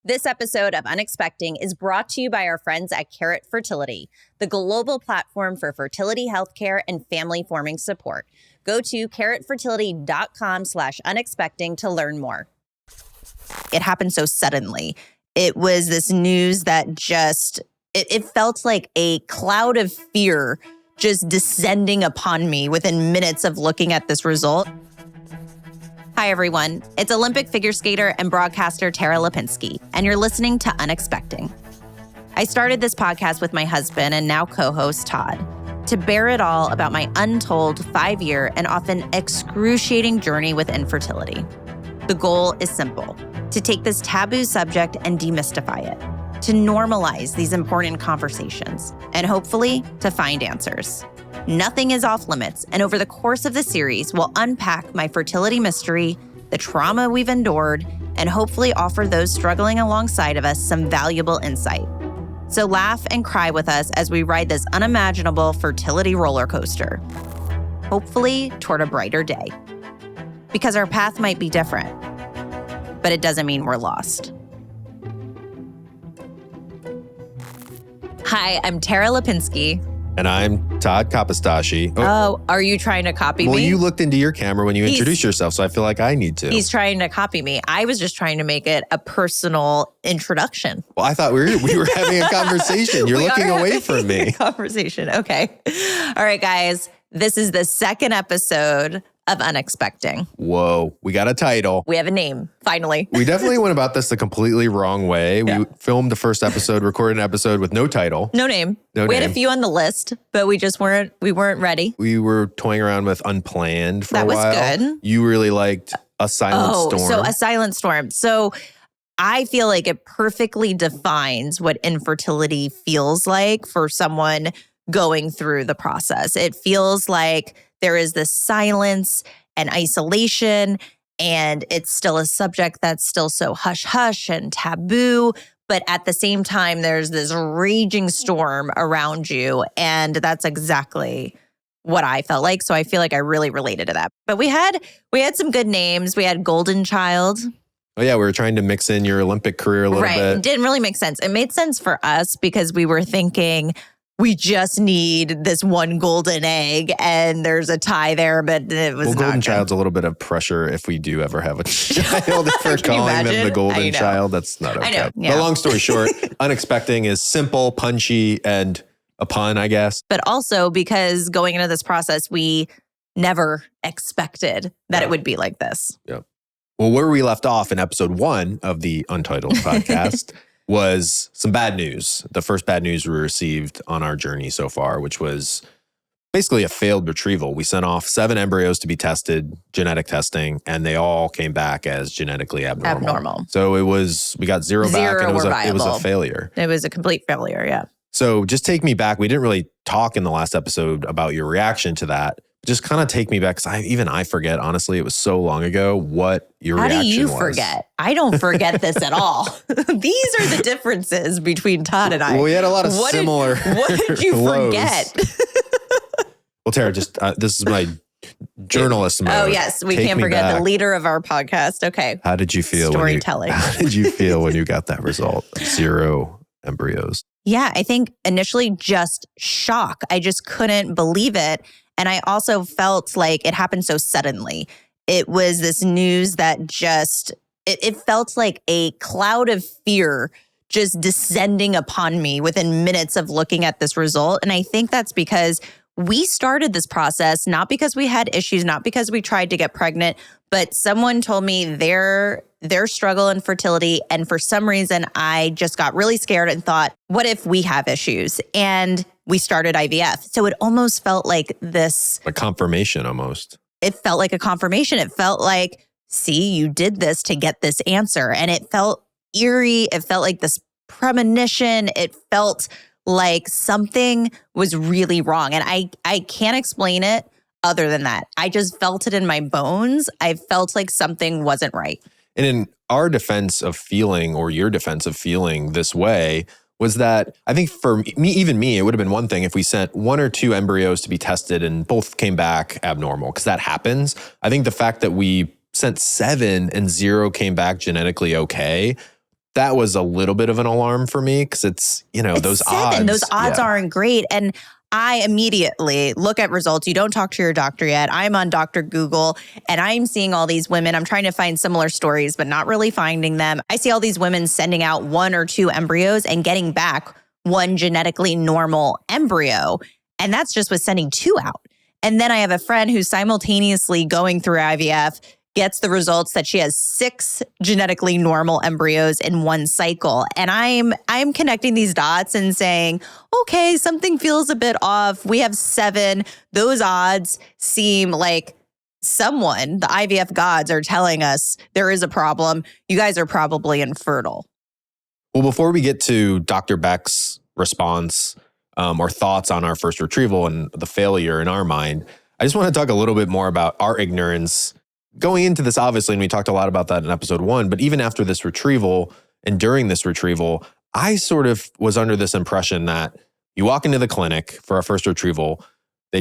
This episode of Unexpecting is brought to you by our friends at Fertility, the global platform for fertility healthcare and family forming support. Go to fertility.com/unexpecting to learn more. It happened so suddenly. It was this news that it felt like a cloud of fear just descending upon me within minutes of looking at this result. Hi, everyone. It's Olympic figure skater and broadcaster Tara Lipinski, and you're listening to Unexpecting. I started this podcast with my husband and now co-host Todd to bear it all about my untold 5-year and often excruciating journey with infertility. The goal is simple: to take this taboo subject and demystify it, to normalize these important conversations, and hopefully to find answers. Nothing is off limits, and over the course of the series, we'll unpack my fertility mystery, the trauma we've endured, and hopefully offer those struggling alongside of us some valuable insight. So laugh and cry with us as we ride this unimaginable fertility roller coaster, hopefully toward a brighter day. Because our path might be different, but it doesn't mean we're lost. Hi, I'm Tara Lipinski. And I'm Todd Kapistashi. Oh, are you trying to copy me? Well, you looked into your camera when you introduced yourself, so I feel like I need to. He's trying to copy me. I was just trying to make it a personal introduction. Well, I thought we were having a conversation. You're looking away from me. Conversation. Okay. All right, guys. This is the second episode of Unexpecting. Whoa, we got a title. We have a name, finally. We definitely went about this the completely wrong way. Yeah. We filmed the first episode, recorded an episode with no title. No name. We had a few on the list, but we weren't ready. We were toying around with unplanned for a while. That was good. You really liked A Silent Storm. So A Silent Storm. So I feel like it perfectly defines what infertility feels like for someone going through the process. It feels like there is this silence and isolation, and it's still a subject that's still so hush-hush and taboo. But at the same time, there's this raging storm around you. And that's exactly what I felt like. So I feel like I really related to that. But we had some good names. We had Golden Child. Oh, yeah. We were trying to mix in your Olympic career a little bit. Right. It didn't really make sense. It made sense for us because we were thinking, we just need this one golden egg, and there's a tie there, but it was not Golden good. Child's a little bit of pressure if we do ever have a child. If we're calling them the Golden Child, that's not okay. I know. Yeah. But long story short, Unexpecting is simple, punchy, and a pun, I guess. But also because going into this process, we never expected that it would be like this. Yeah. Well, where we left off in episode 1 of the Untitled podcast was some bad news. The first bad news we received on our journey so far, which was basically a failed retrieval. We sent off 7 embryos to be tested, genetic testing, and they all came back as genetically abnormal. So we got zero back, and it was a failure. It was a complete failure, yeah. So just take me back. We didn't really talk in the last episode about your reaction to that. Just kind of take me back, because I forget, honestly, it was so long ago, what your reaction was. How do you forget? I don't forget this at all. These are the differences between Todd and I. Well, we had a lot of similar What did you forget? Well, Tara, just this is my journalist mode. Oh, yes. We can't forget the leader of our podcast. Okay. How did you feel? Storytelling. How did you feel when you got that result of 0 embryos? Yeah, I think initially just shock. I just couldn't believe it. And I also felt like it happened so suddenly. It was this news that it felt like a cloud of fear just descending upon me within minutes of looking at this result. And I think that's because we started this process, not because we had issues, not because we tried to get pregnant, but someone told me their struggle in fertility. And for some reason, I just got really scared and thought, what if we have issues? And we started IVF. So it almost felt like this. A confirmation almost. It felt like a confirmation. It felt like, see, you did this to get this answer. And it felt eerie. It felt like this premonition. It felt like something was really wrong. And I can't explain it other than that. I just felt it in my bones. I felt like something wasn't right. And in our defense of feeling, or your defense of feeling this way, was that I think for me, it would have been one thing if we sent 1 or 2 embryos to be tested and both came back abnormal, because that happens. I think the fact that we sent 7 and 0 came back genetically okay, that was a little bit of an alarm for me because it's those 7. odds. Those odds yeah. aren't great. And I immediately look at results. You don't talk to your doctor yet. I'm on Dr. Google and I'm seeing all these women. I'm trying to find similar stories, but not really finding them. I see all these women sending out 1 or 2 embryos and getting back 1 genetically normal embryo. And that's just with sending 2 out. And then I have a friend who's simultaneously going through IVF, gets the results that she has 6 genetically normal embryos in 1 cycle. And I'm connecting these dots and saying, okay, something feels a bit off. We have 7. Those odds seem like the IVF gods are telling us there is a problem. You guys are probably infertile. Well, before we get to Dr. Beck's response or thoughts on our first retrieval and the failure in our mind, I just want to talk a little bit more about our ignorance going into this, obviously, and we talked a lot about that in episode 1, but even after this retrieval and during this retrieval, I sort of was under this impression that you walk into the clinic for our first retrieval, they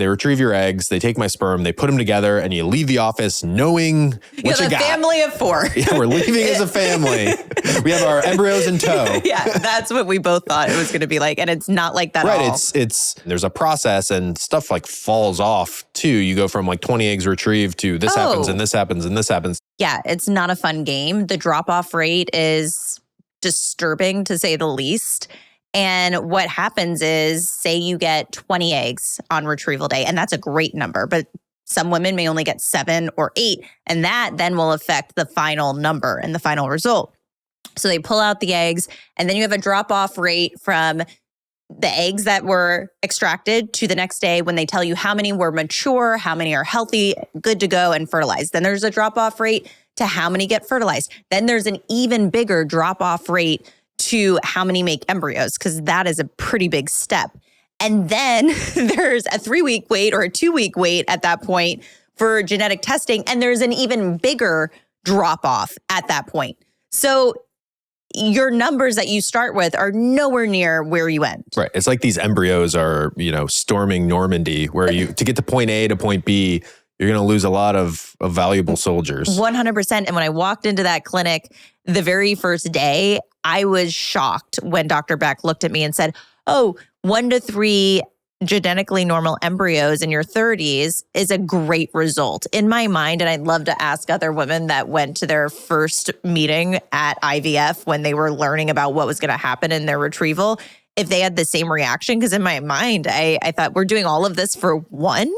retrieve your eggs, they take my sperm, they put them together, and you leave the office knowing what you got. Family of 4. Yeah, we're leaving as a family. We have our embryos in tow. Yeah, that's what we both thought it was going to be like. And it's not like that at all. Right, there's a process and stuff like falls off too. You go from like 20 eggs retrieved to this happens and this happens and this happens. Yeah, it's not a fun game. The drop-off rate is disturbing to say the least. And what happens is, say you get 20 eggs on retrieval day, and that's a great number, but some women may only get 7 or 8, and that then will affect the final number and the final result. So they pull out the eggs, and then you have a drop-off rate from the eggs that were extracted to the next day when they tell you how many were mature, how many are healthy, good to go, and fertilized. Then there's a drop-off rate to how many get fertilized. Then there's an even bigger drop-off rate to how many make embryos, because that is a pretty big step. And then there's a 3-week wait or a 2-week wait at that point for genetic testing. And there's an even bigger drop off at that point. So your numbers that you start with are nowhere near where you end. Right. It's like these embryos are, storming Normandy, where to get to point A to point B, you're going to lose a lot of valuable soldiers. 100%. And when I walked into that clinic the very first day, I was shocked when Dr. Beck looked at me and said, 1 to 3 genetically normal embryos in your 30s is a great result. In my mind, and I'd love to ask other women that went to their first meeting at IVF when they were learning about what was going to happen in their retrieval, if they had the same reaction. Because in my mind, I thought, we're doing all of this for 1?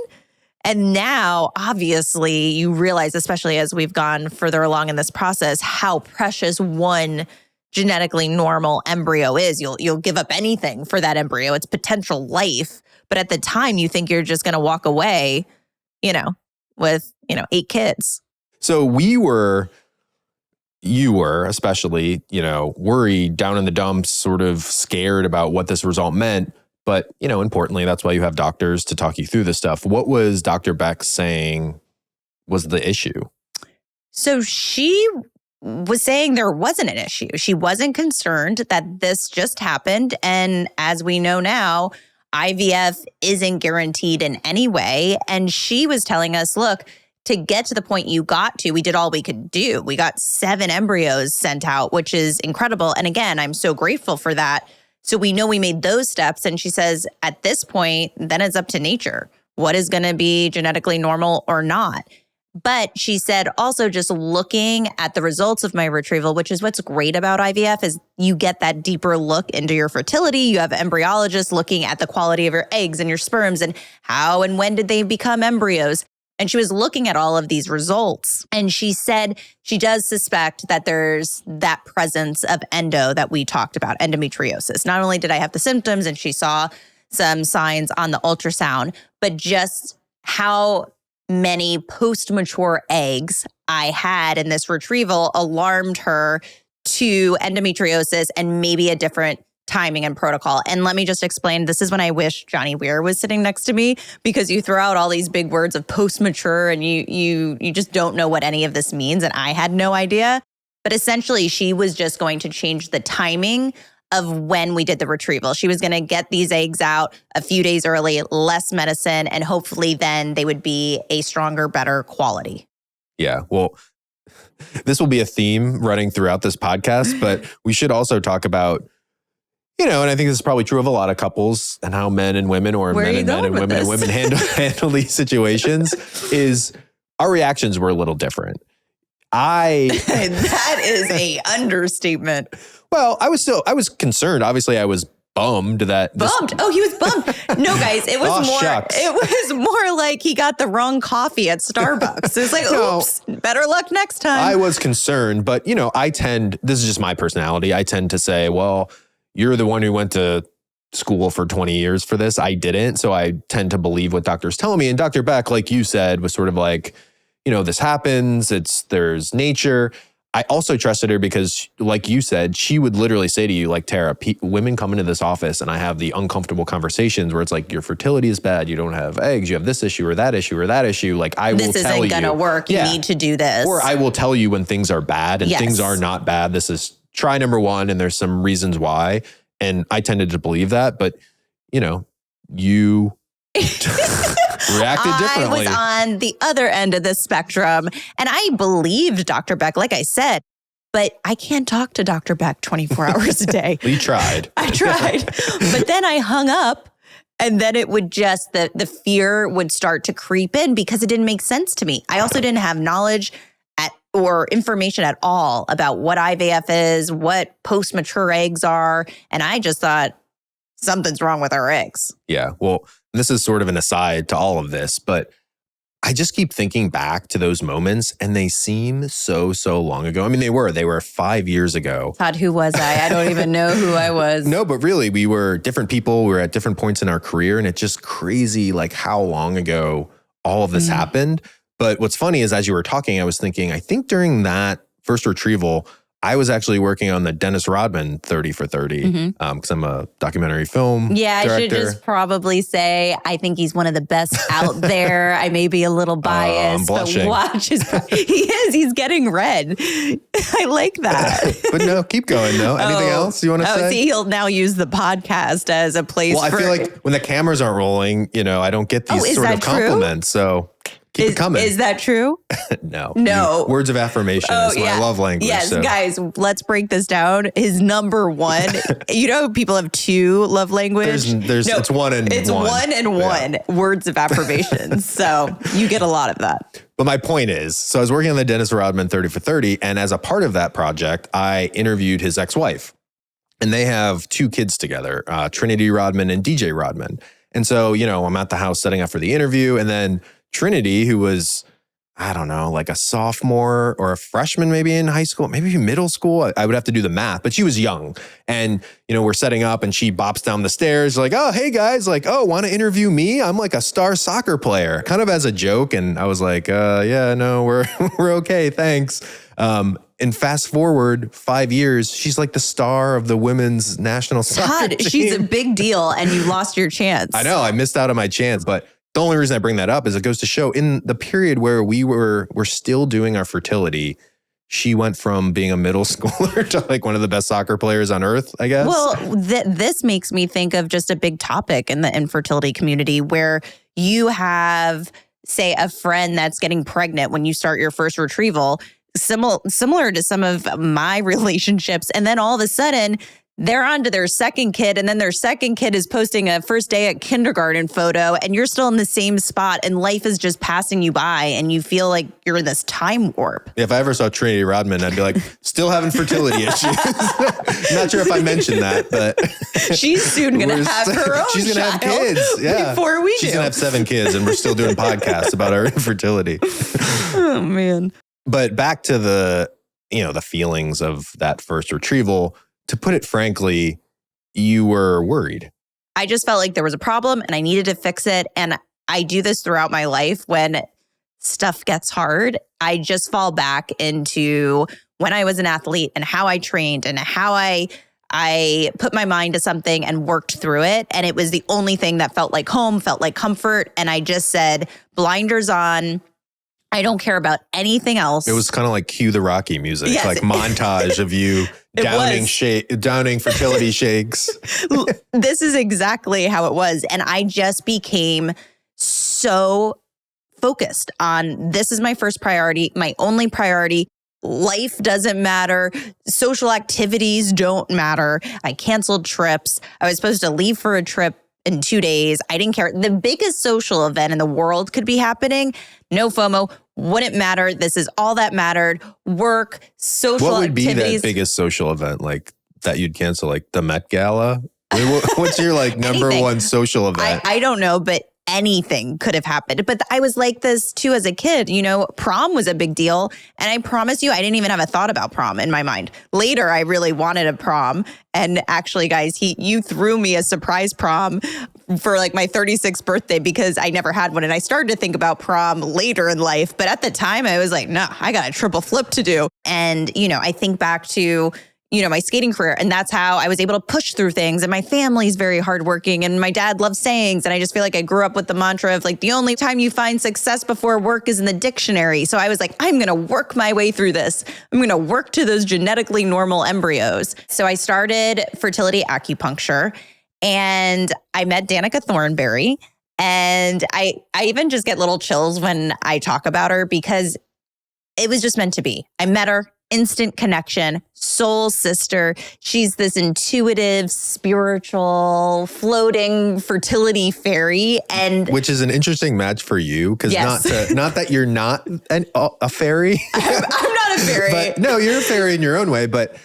And now, obviously, you realize, especially as we've gone further along in this process, how precious 1 genetically normal embryo is. You'll give up anything for that embryo. It's potential life. But at the time, you think you're just going to walk away, with, 8 kids. So you were especially, worried, down in the dumps, sort of scared about what this result meant. But, importantly, that's why you have doctors to talk you through this stuff. What was Dr. Beck saying was the issue? So she was saying there wasn't an issue. She wasn't concerned that this just happened. And as we know now, IVF isn't guaranteed in any way. And she was telling us, look, to get to the point you got to, we did all we could do. We got 7 embryos sent out, which is incredible. And again, I'm so grateful for that. So we know we made those steps. And she says, at this point, then it's up to nature. What is going to be genetically normal or not? But she said also, just looking at the results of my retrieval, which is what's great about IVF, is you get that deeper look into your fertility. You have embryologists looking at the quality of your eggs and your sperms and how and when did they become embryos. And she was looking at all of these results. And she said she does suspect that there's that presence of endo that we talked about, endometriosis. Not only did I have the symptoms and she saw some signs on the ultrasound, but just how many post-mature eggs I had in this retrieval alarmed her to endometriosis and maybe a different timing and protocol. And let me just explain, this is when I wish Johnny Weir was sitting next to me, because you throw out all these big words of post-mature and you just don't know what any of this means. And I had no idea. But essentially, she was just going to change the timing of when we did the retrieval. She was going to get these eggs out a few days early, less medicine, and hopefully then they would be a stronger, better quality. Yeah. Well, this will be a theme running throughout this podcast, but we should also talk about, and I think this is probably true of a lot of couples and how men and women or men and men and women and women handle these situations is our reactions were a little different. That is a understatement. Well, I was concerned. Obviously, I was bummed that bummed. Oh, he was bummed. No, guys, it was shucks. It was more like he got the wrong coffee at Starbucks. It was like, oops, better luck next time. I was concerned, but this is just my personality. I tend to say, well, you're the one who went to school for 20 years for this. I didn't. So I tend to believe what doctors tell me. And Dr. Beck, like you said, was sort of like, this happens. There's nature. I also trusted her because, like you said, she would literally say to you, like, Tara, women come into this office and I have the uncomfortable conversations where it's like, your fertility is bad. You don't have eggs. You have this issue or that issue or that issue. Like, I will tell you. This isn't going to work. You need to do this. Or I will tell you when things are bad and things are not bad. This is try number one and there's some reasons why. And I tended to believe that. But, you reacted differently. I was on the other end of the spectrum and I believed Dr. Beck, like I said, but I can't talk to Dr. Beck 24 hours a day. You tried. I tried. But then I hung up and then it would just, the fear would start to creep in because it didn't make sense to me. I also didn't have knowledge or information at all about what IVF is, what post-mature eggs are. And I just thought something's wrong with our eggs. Yeah. Well, this is sort of an aside to all of this, but I just keep thinking back to those moments and they seem so long ago. I mean, they were 5 years ago. Todd, who was I? I don't even know who I was. No, but really we were different people. We were at different points in our career and it's just crazy like how long ago all of this happened. But what's funny is as you were talking, I was thinking, I think during that first retrieval, I was actually working on the Dennis Rodman 30 for 30 because I'm a documentary film director. I should just probably say I think he's one of the best out there. I may be a little biased, but watch he's getting red. I like that. But no, keep going though. Anything else you want to say? See, he'll now use the podcast as a place I feel like when the cameras aren't rolling, I don't get these sort of compliments. So keep it coming. Is that true? No. Words of affirmation is my love language. Yes, guys, let's break this down. His number one, people have two love languages. It's one and one. It's one and one words of affirmation. So you get a lot of that. But my point is, so I was working on the Dennis Rodman 30 for 30. And as a part of that project, I interviewed his ex-wife. And they have two kids together, Trinity Rodman and DJ Rodman. And so, I'm at the house setting up for the interview. And then Trinity, who was, I don't know, like a sophomore or a freshman maybe in high school, maybe middle school. I would have to do the math, but she was young. And, we're setting up and she bops down the stairs like, oh, hey guys, like, oh, want to interview me? I'm like a star soccer player, kind of as a joke. And I was like, yeah, no, we're okay. Thanks. And fast forward 5 years, she's like the star of the women's national soccer team. She's a big deal and you lost your chance. I know, I missed out on my chance, but the only reason I bring that up is it goes to show in the period where we're still doing our fertility, she went from being a middle schooler to like one of the best soccer players on earth, I guess. Well, this makes me think of just a big topic in the infertility community where you have, say, a friend that's getting pregnant when you start your first retrieval, similar to some of my relationships. And then all of a sudden, they're on to their second kid, and then their second kid is posting a first day at kindergarten photo, and you're still in the same spot, and life is just passing you by, and you feel like you're in this time warp. If I ever saw Trinity Rodman, I'd be like, still having fertility issues. Not sure if I mentioned that, but she's soon going to have her own She's going to have kids, before we do. She's going to have 7 kids, and we're still doing podcasts about our infertility. Oh, man. But back to the feelings of that first retrieval. To put it frankly, you were worried. I just felt like there was a problem and I needed to fix it. And I do this throughout my life when stuff gets hard. I just fall back into when I was an athlete and how I trained and how I put my mind to something and worked through it. And it was the only thing that felt like home, felt like comfort. And I just said, blinders on. I don't care about anything else. It was kind of like cue the Rocky music, like montage of you downing fertility shakes. This is exactly how it was. And I just became so focused on this is my first priority, my only priority. Life doesn't matter. Social activities don't matter. I canceled trips. I was supposed to leave for a trip in 2 days. I didn't care. The biggest social event in the world could be happening. No FOMO. Wouldn't matter. This is all that mattered. Work, social What would activities. be that biggest social event like that you'd cancel? Like the Met Gala? What's your like number Anything. one social event? I don't know, but anything could have happened. But I was like this too as a kid. You know, prom was a big deal. And I promise you, I didn't even have a thought about prom in my mind. Later, I really wanted a prom. And actually, guys, you threw me a surprise prom for like my 36th birthday because I never had one. And I started to think about prom later in life. But at the time, I was like, no, I got a triple flip to do. And, you know, I think back to my skating career. And that's how I was able to push through things. And my family's very hardworking. And my dad loves sayings. And I just feel like I grew up with the mantra of like, the only time you find success before work is in the dictionary. So I was like, I'm going to work my way through this. I'm going to work to those genetically normal embryos. So I started fertility acupuncture and I met Danica Thornberry. And I even just get little chills when I talk about her because it was just meant to be. I met her. Instant connection, soul sister. She's this intuitive, spiritual, floating fertility fairy, and which is an interesting match for you because not that you're not a fairy. I'm not a fairy. But no, you're a fairy in your own way. But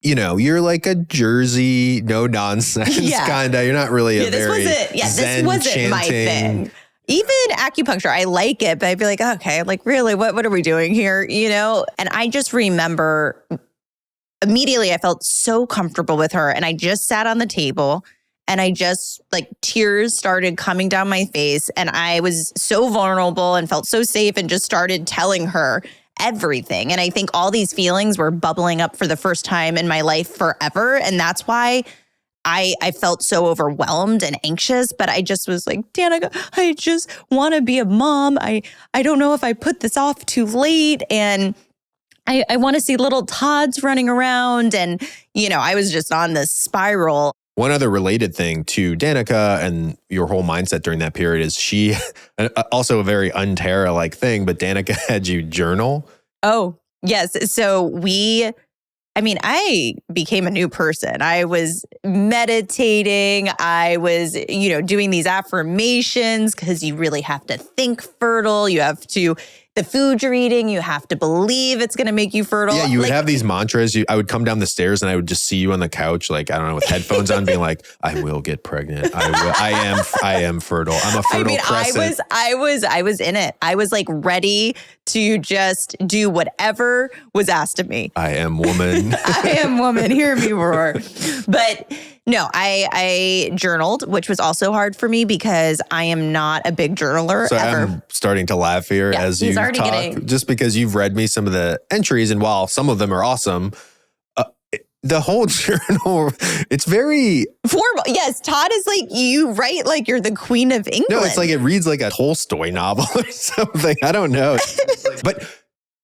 you know, you're like a Jersey, no nonsense kind of. You're not really a very Zen this wasn't my thing. Even acupuncture, I like it, but I'd be like, okay, like really, what are we doing here? You know? And I just remember immediately I felt so comfortable with her. And I just sat on the table and I just like tears started coming down my face. And I was so vulnerable and felt so safe and just started telling her everything. And I think all these feelings were bubbling up for the first time in my life forever. And that's why I felt so overwhelmed and anxious, but I just was like, Danica, I just want to be a mom. I don't know if I put this off too late. And I want to see little Todds running around. And, you know, I was just on this spiral. One other related thing to Danica and your whole mindset during that period is she, also a very un-Tara-like thing, but Danica had you journal. Oh, yes. So I became a new person. I was meditating. I was, doing these affirmations because you really have to think fertile. You have to, the food you're eating, you have to believe it's going to make you fertile. Yeah, you would have these mantras. I would come down the stairs and I would just see you on the couch, like, I don't know, with headphones on being like, I will get pregnant. I am fertile. I'm a fertile crescent. I was in it. I was like ready to just do whatever was asked of me. I am woman. I am woman. Hear me roar. But no, I journaled, which was also hard for me because I am not a big journaler so ever. I'm starting to laugh here as you talk, just because you've read me some of the entries, and while some of them are awesome, the whole journal, it's very formal. Yes, Todd is like, you write like you're the Queen of England. No, it's like it reads like a Tolstoy novel or something. I don't know. But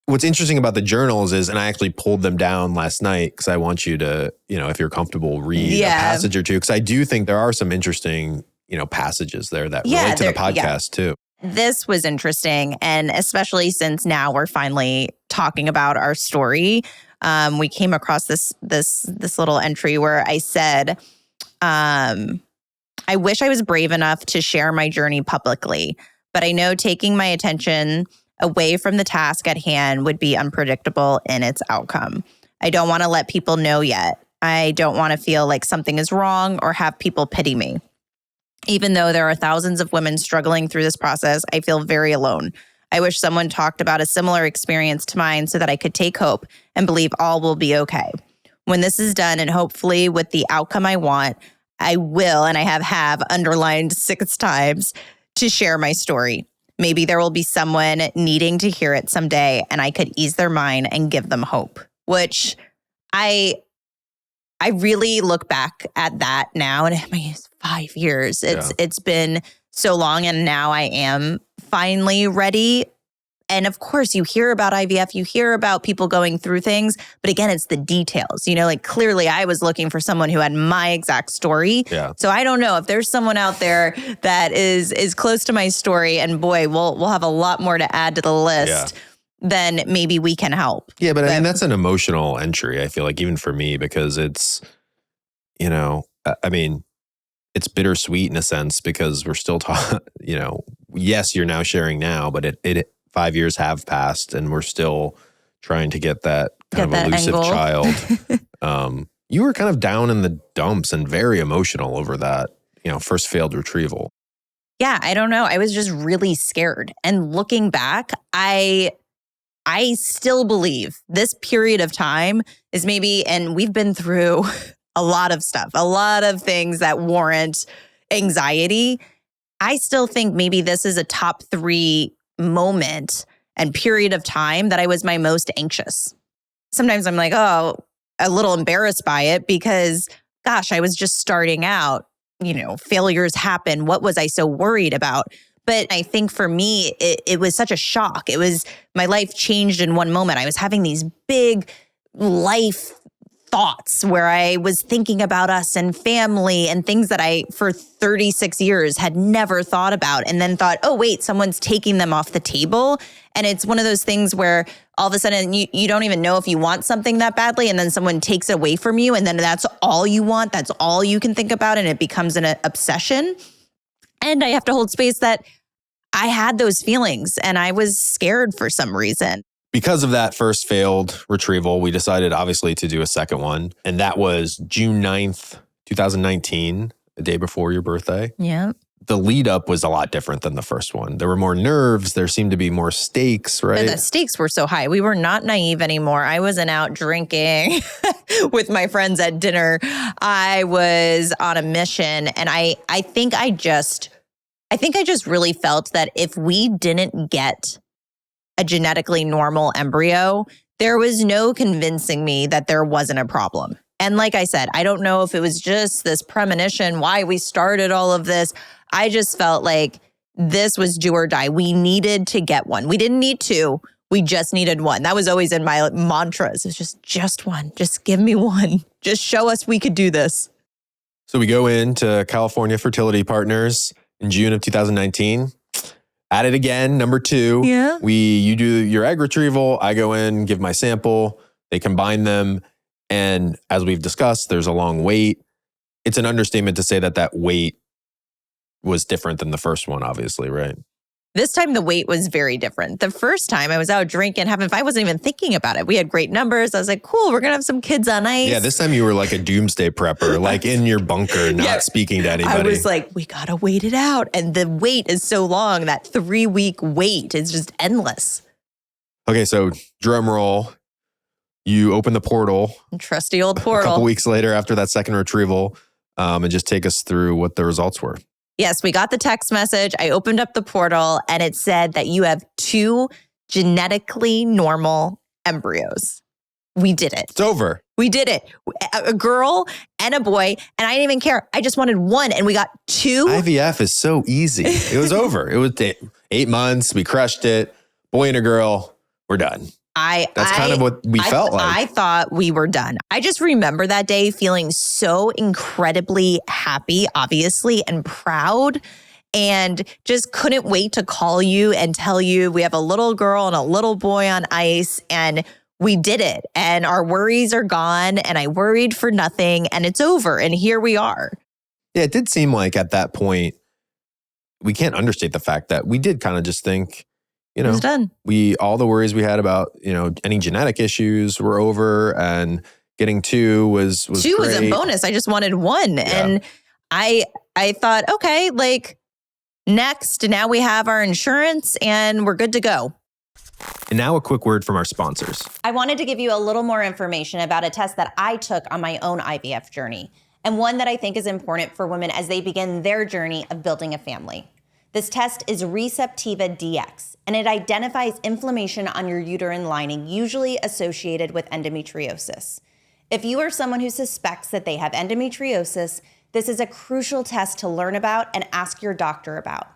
what's interesting about the journals is, and I actually pulled them down last night because I want you to, if you're comfortable, read a passage or two. Because I do think there are some interesting, passages there that relate to the podcast too. This was interesting. And especially since now we're finally talking about our story. We came across this little entry where I said, I wish I was brave enough to share my journey publicly, but I know taking my attention away from the task at hand would be unpredictable in its outcome. I don't want to let people know yet. I don't want to feel like something is wrong or have people pity me. Even though there are thousands of women struggling through this process, I feel very alone. I wish someone talked about a similar experience to mine so that I could take hope and believe all will be okay. When this is done, and hopefully with the outcome I want, I will, and I have underlined 6 times, to share my story. Maybe there will be someone needing to hear it someday, and I could ease their mind and give them hope, which I really look back at that now, and it's 5 years. It's been so long, and now I am finally ready. And of course, you hear about IVF, you hear about people going through things, but again, it's the details. Like clearly I was looking for someone who had my exact story. Yeah. So I don't know if there's someone out there that is close to my story, and boy, we'll have a lot more to add to the list. then maybe we can help. Yeah, but I mean, that's an emotional entry, I feel like, even for me, because it's, I mean, it's bittersweet in a sense because we're still yes, you're now sharing now, but it 5 years have passed and we're still trying to get that kind of elusive angle. Child. You were kind of down in the dumps and very emotional over that, first failed retrieval. Yeah, I don't know. I was just really scared. And looking back, I still believe this period of time is maybe, and we've been through a lot of stuff, a lot of things that warrant anxiety. I still think maybe this is a top 3 moment and period of time that I was my most anxious. Sometimes I'm like, a little embarrassed by it because, gosh, I was just starting out. Failures happen. What was I so worried about? But I think for me, it was such a shock. It was, my life changed in one moment. I was having these big life thoughts where I was thinking about us and family and things that I, for 36 years, had never thought about. And then thought, oh, wait, someone's taking them off the table. And it's one of those things where all of a sudden you don't even know if you want something that badly. And then someone takes it away from you. And then that's all you want. That's all you can think about. And it becomes an obsession. And I have to hold space that I had those feelings and I was scared for some reason. Because of that first failed retrieval, we decided obviously to do a second one. And that was June 9th, 2019, the day before your birthday. Yeah. The lead up was a lot different than the first one. There were more nerves. There seemed to be more stakes, right? And the stakes were so high. We were not naive anymore. I wasn't out drinking with my friends at dinner. I was on a mission. And I think I just really felt that if we didn't get a genetically normal embryo, there was no convincing me that there wasn't a problem. And like I said, I don't know if it was just this premonition, why we started all of this. I just felt like this was do or die. We needed to get one. We didn't need 2. We just needed 1. That was always in my mantras. It's just one. Just give me 1. Just show us we could do this. So we go into California Fertility Partners in June of 2019. At it again, number 2. Yeah. You do your egg retrieval. I go in, give my sample. They combine them. And as we've discussed, there's a long wait. It's an understatement to say that wait was different than the first one, obviously, right? This time the wait was very different. The first time I was out drinking, having fun. I wasn't even thinking about it. We had great numbers. I was like, cool, we're going to have some kids on ice. Yeah, this time you were like a doomsday prepper, like in your bunker, not speaking to anybody. I was like, we got to wait it out. And the wait is so long, that 3-week wait is just endless. Okay, so drum roll. You open the portal. Trusty old portal. A couple weeks later after that second retrieval, and just take us through what the results were. Yes, we got the text message. I opened up the portal and it said that you have 2 genetically normal embryos. We did it. It's over. We did it. A girl and a boy. And I didn't even care. I just wanted 1 and we got 2. IVF is so easy. It was over. It was 8 months. We crushed it. Boy and a girl. We're done. That's kind of what we felt like. I thought we were done. I just remember that day feeling so incredibly happy, obviously, and proud, and just couldn't wait to call you and tell you we have a little girl and a little boy on ice, and we did it. And our worries are gone, and I worried for nothing, and it's over, and here we are. Yeah, it did seem like at that point, we can't understate the fact that we did kind of just think, it was done. All the worries we had about, any genetic issues were over, and getting 2 was 2 great. was a bonus. I just wanted 1. Yeah. And I thought, okay, next, now we have our insurance and we're good to go. And now a quick word from our sponsors. I wanted to give you a little more information about a test that I took on my own IVF journey, and one that I think is important for women as they begin their journey of building a family. This test is ReceptivaDX, and it identifies inflammation on your uterine lining, usually associated with endometriosis. If you are someone who suspects that they have endometriosis, this is a crucial test to learn about and ask your doctor about.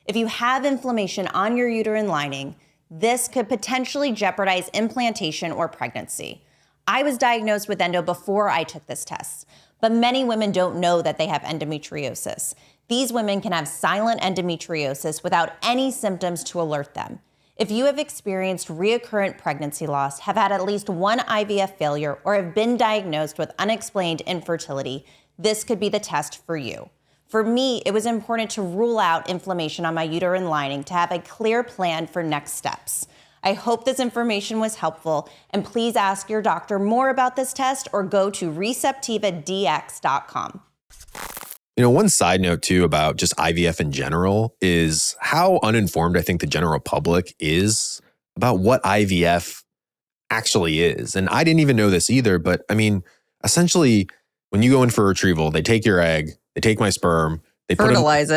If you have inflammation on your uterine lining, this could potentially jeopardize implantation or pregnancy. I was diagnosed with endo before I took this test, but many women don't know that they have endometriosis. These women can have silent endometriosis without any symptoms to alert them. If you have experienced recurrent pregnancy loss, have had at least one IVF failure, or have been diagnosed with unexplained infertility, this could be the test for you. For me, it was important to rule out inflammation on my uterine lining to have a clear plan for next steps. I hope this information was helpful, and please ask your doctor more about this test or go to receptivadx.com. One side note too about just IVF in general is how uninformed I think the general public is about what IVF actually is. And I didn't even know this either, but I mean, essentially, when you go in for retrieval, they take your egg, they take my sperm, they fertilize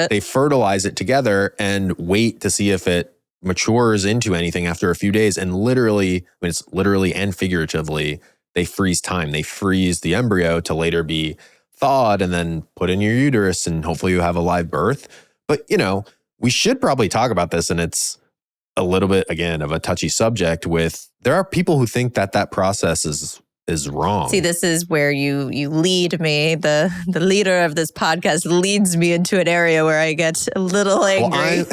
it together and wait to see if it matures into anything after a few days. And literally, it's literally and figuratively, they freeze time. They freeze the embryo to later be thawed and then put in your uterus, and hopefully you have a live birth. But, we should probably talk about this, and it's a little bit, again, of a touchy subject there are people who think that process is wrong. See, this is where you lead me. The leader of this podcast leads me into an area where I get a little angry.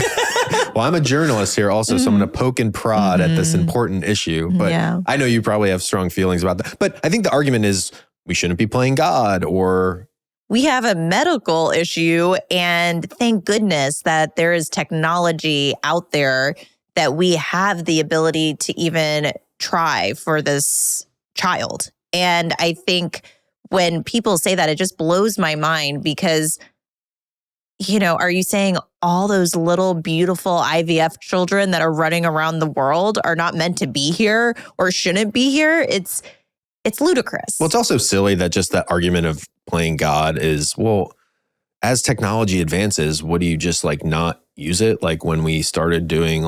Well, I'm a journalist here also, so I'm going to poke and prod at this important issue. But I know you probably have strong feelings about that. But I think the argument is we shouldn't be playing God, or we have a medical issue, and thank goodness that there is technology out there that we have the ability to even try for this child. And I think when people say that, it just blows my mind because, are you saying all those little beautiful IVF children that are running around the world are not meant to be here or shouldn't be here? It's ludicrous. Well, it's also silly that just that argument of playing God is, well, as technology advances, would you just not use it? Like when we started doing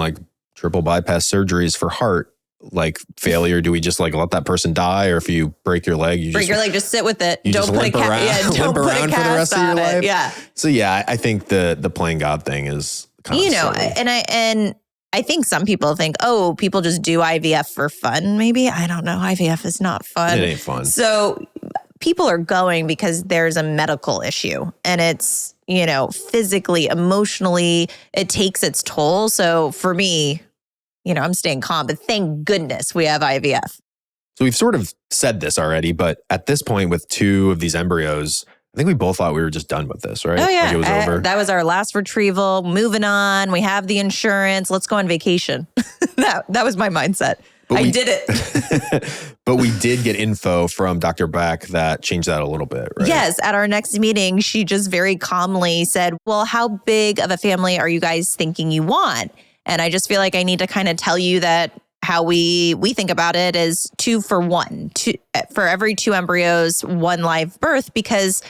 triple bypass surgeries for heart, failure, do we just let that person die? Or if you break your leg, just sit with it. Don't put a cast for the rest of your life. Yeah. So yeah, I think the playing God thing is kind of silly. And I think some people think, people just do IVF for fun. Maybe, I don't know. IVF is not fun. It ain't fun. So people are going because there's a medical issue, and it's, physically, emotionally, it takes its toll. So for me, I'm staying calm, but thank goodness we have IVF. So we've sort of said this already, but at this point with 2 of these embryos, I think we both thought we were just done with this, right? Oh, yeah. It was over. That was our last retrieval. Moving on. We have the insurance. Let's go on vacation. That was my mindset. I did it. But we did get info from Dr. Beck that changed that a little bit, right? Yes. At our next meeting, she just very calmly said, well, how big of a family are you guys thinking you want? And I just feel like I need to kind of tell you that how we think about it is 2 for 1. For every 2 embryos, 1 live birth, because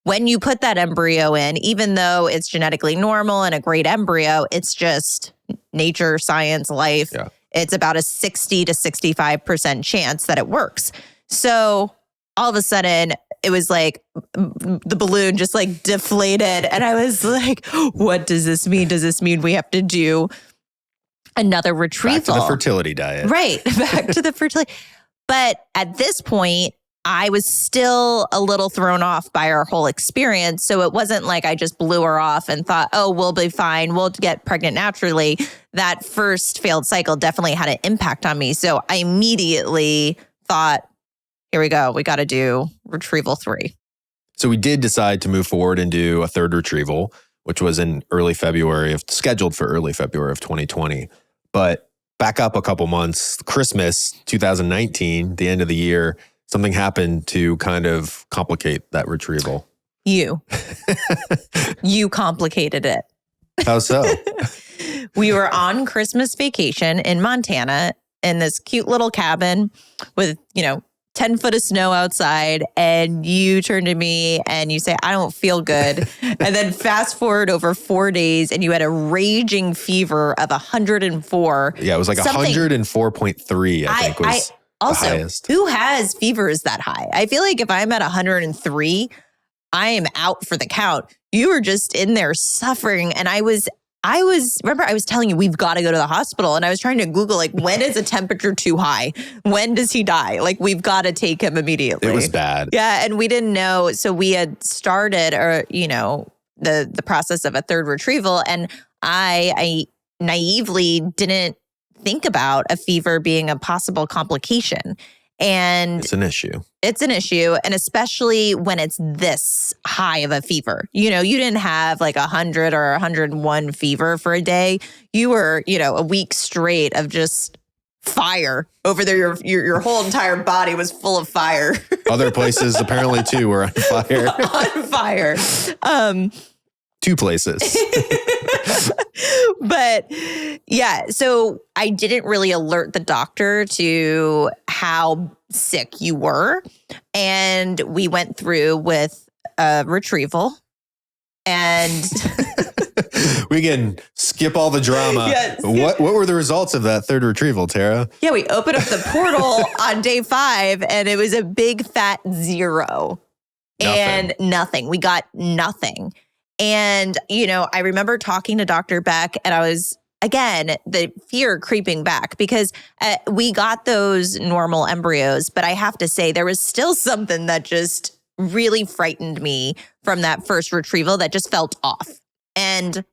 when you put that embryo in, even though it's genetically normal and a great embryo, it's just nature, science, life. Yeah. It's about a 60 to 65% chance that it works. So all of a sudden, it was like the balloon just deflated. And I was like, what does this mean? Does this mean we have to do another retrieval? Back to the fertility diet. Right. Back to the fertility. But at this point, I was still a little thrown off by our whole experience. So it wasn't like I just blew her off and thought, we'll be fine. We'll get pregnant naturally. That first failed cycle definitely had an impact on me. So I immediately thought, here we go. We got to do retrieval 3. So we did decide to move forward and do a 3rd retrieval, which was in scheduled for early February of 2020. But back up a couple months, Christmas 2019, the end of the year, something happened to kind of complicate that retrieval. You complicated it. How so? We were on Christmas vacation in Montana in this cute little cabin with, 10 foot of snow outside, and you turn to me and you say, I don't feel good. And then fast forward over 4 days and you had a raging fever of 104. Yeah, it was 104.3, I think was also, the highest. Who has fevers that high? I feel like if I'm at 103, I am out for the count. You were just in there suffering. And I was, remember I was telling you, we've got to go to the hospital. And I was trying to Google, when is a temperature too high? When does he die? We've got to take him immediately. It was bad. Yeah. And we didn't know. So we had started, the process of a 3rd retrieval. And I naively didn't think about a fever being a possible complication. And it's an issue. It's an issue. And especially when it's this high of a fever. You know, you didn't have like 100 or 101 fever for a day. You were, you know, a week straight of just fire over there. Your whole entire body was full of fire. Other places apparently too were on fire. On fire. 2 places. But yeah, so I didn't really alert the doctor to how sick you were. And we went through with a retrieval. And we can skip all the drama. Yes. What were the results of that 3rd retrieval, Tara? Yeah, we opened up the portal on day 5 and it was a big fat 0. And nothing. We got nothing. And, you know, I remember talking to Dr. Beck and I was, again, the fear creeping back because we got those normal embryos. But I have to say, there was still something that just really frightened me from that first retrieval that just felt off. And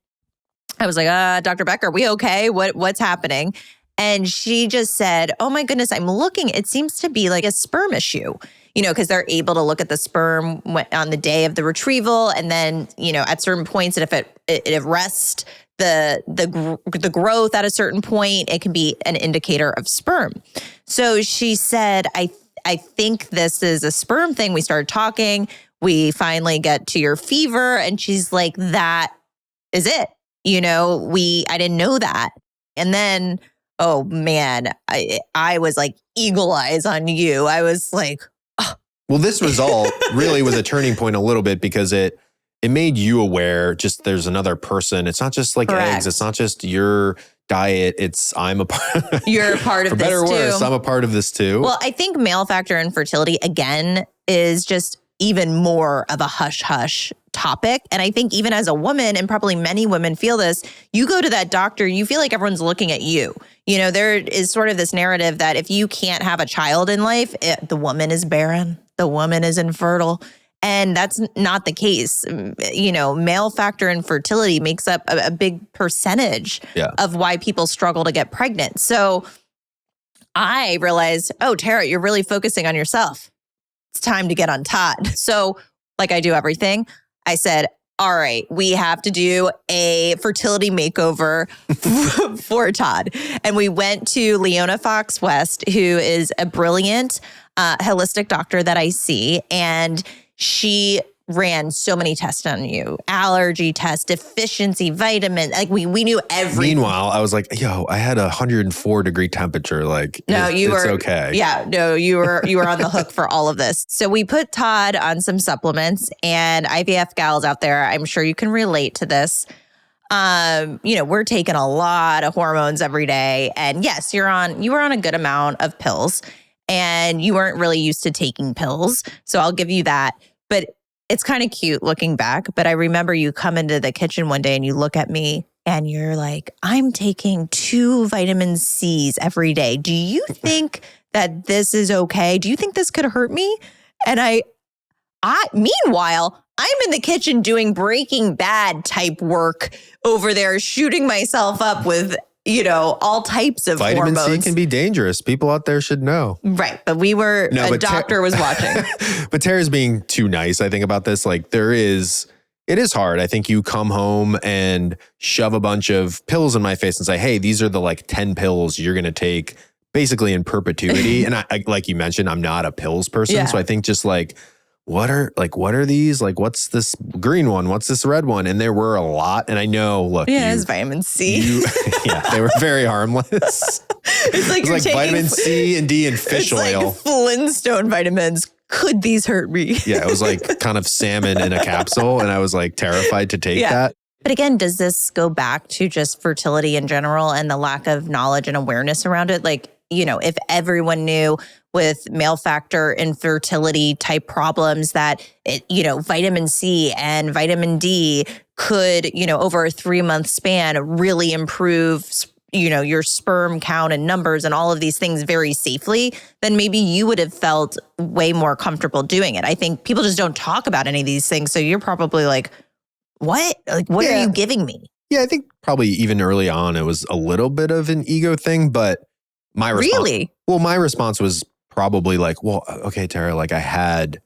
I was like, Dr. Beck, are we okay? What's happening? And she just said, oh my goodness, I'm looking. It seems to be like a sperm issue. You know, because they're able to look at the sperm on the day of the retrieval, and then, you know, at certain points, and if it arrests the growth at a certain point, it can be an indicator of sperm. So she said, I think this is a sperm thing. We started talking. We finally get to your fever, and she's like, that is it. You know, I didn't know that, and then, oh man, I was like eagle eyes on you. I was like. Well, this result really was a turning point a little bit because it made you aware just there's another person. It's not just like Correct. eggs. It's not just your diet. I'm a part. You're a part of for this better or too. worse, I'm a part of this too. Well, I think male factor infertility, again, is just even more of a hush-hush topic. And I think even as a woman, and probably many women feel this, you go to that doctor, you feel like everyone's looking at you. You know, there is sort of this narrative that if you can't have a child in life, the woman is barren. The woman is infertile. And that's not the case. You know, male factor infertility makes up a big percentage of why people struggle to get pregnant. So I realized, oh, Tara, you're really focusing on yourself. It's time to get on Todd. So like I do everything, I said, all right, we have to do a fertility makeover for Todd. And we went to Leona Fox West, who is a brilliant holistic doctor that I see. And she ran so many tests on you, allergy test, deficiency, vitamin. Like we knew everything. Meanwhile, I was like, yo, I had 104-degree temperature. Like, no, it's okay. Yeah, no, you were on the hook for all of this. So we put Todd on some supplements, and IVF gals out there, I'm sure you can relate to this. You know, we're taking a lot of hormones every day. And yes, you were on a good amount of pills, and you weren't really used to taking pills. So I'll give you that. But it's kind of cute looking back. But I remember you come into the kitchen one day and you look at me and you're like, I'm taking 2 vitamin C's every day. Do you think that this is okay? Do you think this could hurt me? And meanwhile, I'm in the kitchen doing Breaking Bad type work over there, shooting myself up with, you know, all types of vitamin hormones. C can be dangerous. People out there should know. Right. But a doctor was watching. But Tara's being too nice, I think, about this. Like it is hard. I think you come home and shove a bunch of pills in my face and say, hey, these are the like 10 pills you're going to take basically in perpetuity. And I, like you mentioned, I'm not a pills person. Yeah. So I think just like, what are these? Like, what's this green one? What's this red one? And there were a lot. And I know, look. Yeah, it's vitamin C. Yeah, they were very harmless. It's like, it was like vitamin C and D and fish oil. Like Flintstone vitamins. Could these hurt me? Yeah, it was like kind of salmon in a capsule. And I was like terrified to take that. But again, does this go back to just fertility in general and the lack of knowledge and awareness around it? Like, you know, if everyone knew with male factor infertility type problems that, vitamin C and vitamin D could, over a 3-month span really improve, your sperm count and numbers and all of these things very safely, then maybe you would have felt way more comfortable doing it. I think people just don't talk about any of these things. So you're probably like, what? Like, what are you giving me? Yeah, I think probably even early on, it was a little bit of an ego thing, but my response, Really? well, my response was probably like, well, okay, Tara, like I had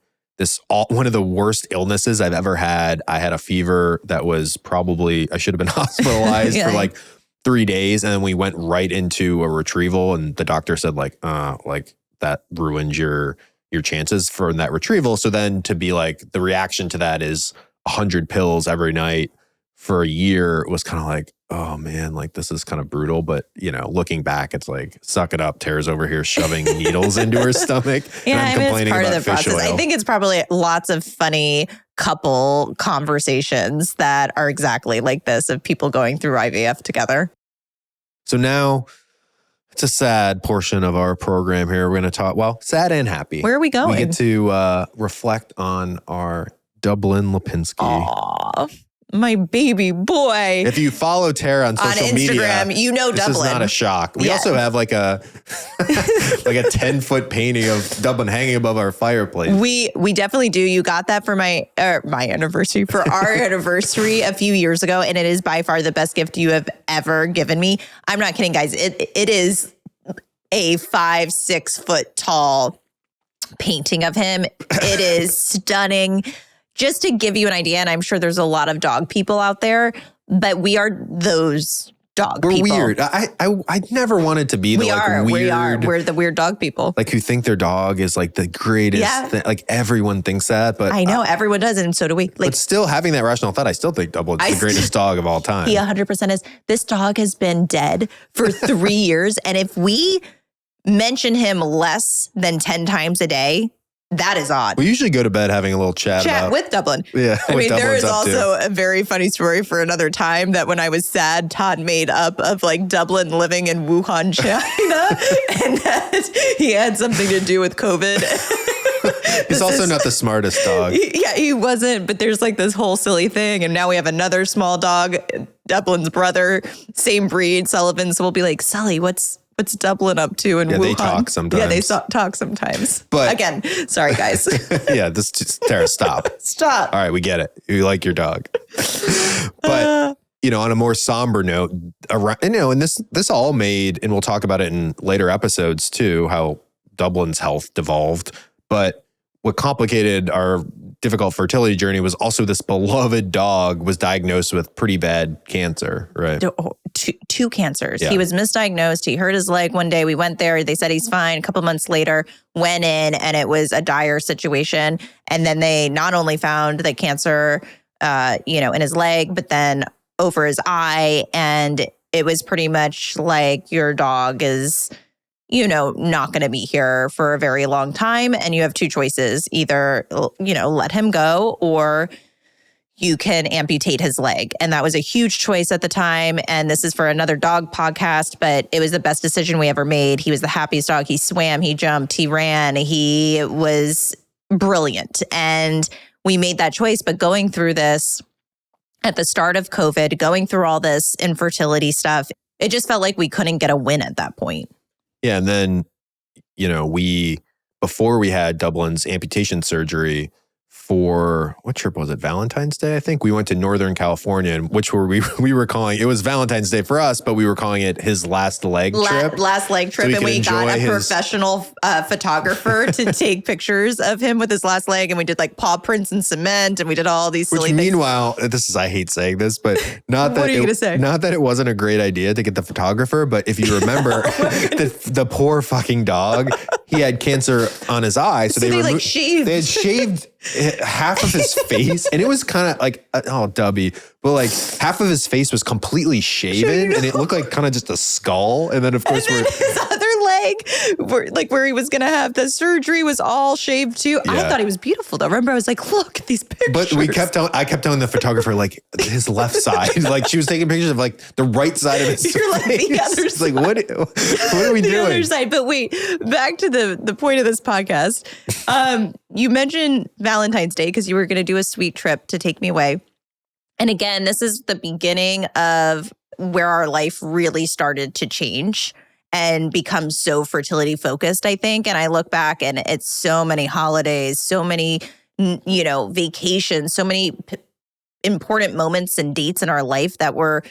one of the worst illnesses I've ever had. I had a fever that was probably, I should have been hospitalized Yeah. for like 3 days. And then we went right into a retrieval. And the doctor said like that ruined your chances for that retrieval. So then to be like, the reaction to that is 100 pills every night for a year was kind of like, oh man, like this is kind of brutal. But looking back, it's like, suck it up. Tara's over here shoving needles into her stomach. Yeah, and I'm complaining it's part about of the fish process. oil. I think it's probably lots of funny couple conversations that are exactly like this of people going through IVF together. So now it's a sad portion of our program here. We're going to talk, well, sad and happy. Where are we going? We get to reflect on our Dublin Lipinski. Aw, my baby boy. If you follow Tara on social Instagram, media, you know this Dublin. is not a shock. We Yeah. also have like a 10-foot painting of Dublin hanging above our fireplace. We definitely do. You got that for my anniversary, for our anniversary a few years ago, and it is by far the best gift you have ever given me. I'm not kidding, guys. It is a 5-6 foot tall painting of him. It is stunning. Just to give you an idea, and I'm sure there's a lot of dog people out there, but we are those dog We're people. weird. I never wanted to be the weird. We're the weird dog people. Like who think their dog is like the greatest. Yeah. Like everyone thinks that, but I know everyone does, and so do we. Like, but still having that rational thought, I still think Dublin's the greatest dog of all time. he 100% is. This dog has been dead for 3 years, and if we mention him less than 10 times a day, that is odd. We usually go to bed having a little chat about, with Dublin. Yeah, I what mean, there Dublin's is up to. also a very funny story for another time that when I was sad, Todd made up of like Dublin living in Wuhan, China, and that he had something to do with COVID. He's also not the smartest dog. Yeah, he wasn't, but there's like this whole silly thing. And now we have another small dog, Dublin's brother, same breed, Sullivan. So we'll be like, Sully, what's Dublin up to in Wuhan? They talk sometimes. Yeah, they talk sometimes. But again, sorry guys. Yeah, Tara, stop. Stop. All right, we get it. You like your dog. But, on a more somber note, and this all made, and we'll talk about it in later episodes too, how Dublin's health devolved. But what complicated our difficult fertility journey was also this beloved dog was diagnosed with pretty bad cancer, right? Two cancers. Yeah. He was misdiagnosed. He hurt his leg one day. We went there. They said he's fine. A couple months later, went in and it was a dire situation. And then they not only found the cancer, in his leg, but then over his eye. And it was pretty much like your dog is, not going to be here for a very long time. And you have two choices, either, let him go or you can amputate his leg. And that was a huge choice at the time. And this is for another dog podcast, but it was the best decision we ever made. He was the happiest dog. He swam, he jumped, he ran. He was brilliant. And we made that choice. But going through this at the start of COVID, going through all this infertility stuff, it just felt like we couldn't get a win at that point. Yeah. And then, before we had Dublin's amputation surgery for, what trip was it? Valentine's Day, I think. We went to Northern California, which we were calling, it was Valentine's Day for us, but we were calling it his last leg trip. Last leg trip. So and we got a professional photographer to take pictures of him with his last leg. And we did like paw prints and cement and we did all these silly things. Meanwhile, I hate saying this, but not that What are you gonna say? Not that it wasn't a great idea to get the photographer, but if you remember, the poor fucking dog, he had cancer on his eye. So they shaved. They had shaved half of his face, and it was kind of like, Dubby, but like half of his face was completely shaven, and it looked like kind of just a skull. And then of course his other leg, where he was going to have the surgery, was all shaved too. Yeah. I thought he was beautiful though. Remember, I was like, look at these pictures. But I kept telling the photographer like his left side, like she was taking pictures of like the right side of his face. You're like the other side. Like what are we doing? The other side. But wait, back to the point of this podcast. You mentioned Valentine's Day because you were going to do a sweet trip to take me away. And again, this is the beginning of where our life really started to change and become so fertility focused, I think. And I look back and it's so many holidays, so many, vacations, so many important moments and dates in our life that were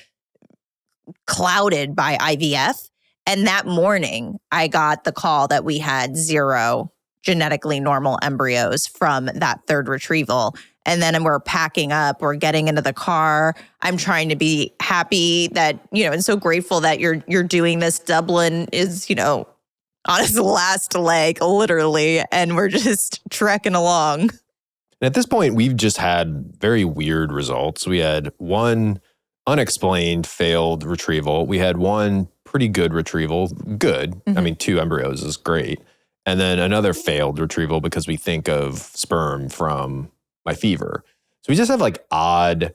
clouded by IVF. And that morning, I got the call that we had 0 genetically normal embryos from that third retrieval. And then we're packing up, we're getting into the car. I'm trying to be happy that, and so grateful that you're doing this. Dublin is, on its last leg, literally. And we're just trekking along. And at this point, we've just had very weird results. We had one unexplained failed retrieval. We had one pretty good retrieval. Good. Mm-hmm. I mean, 2 embryos is great. And then another failed retrieval because we think of sperm from my fever. So we just have like an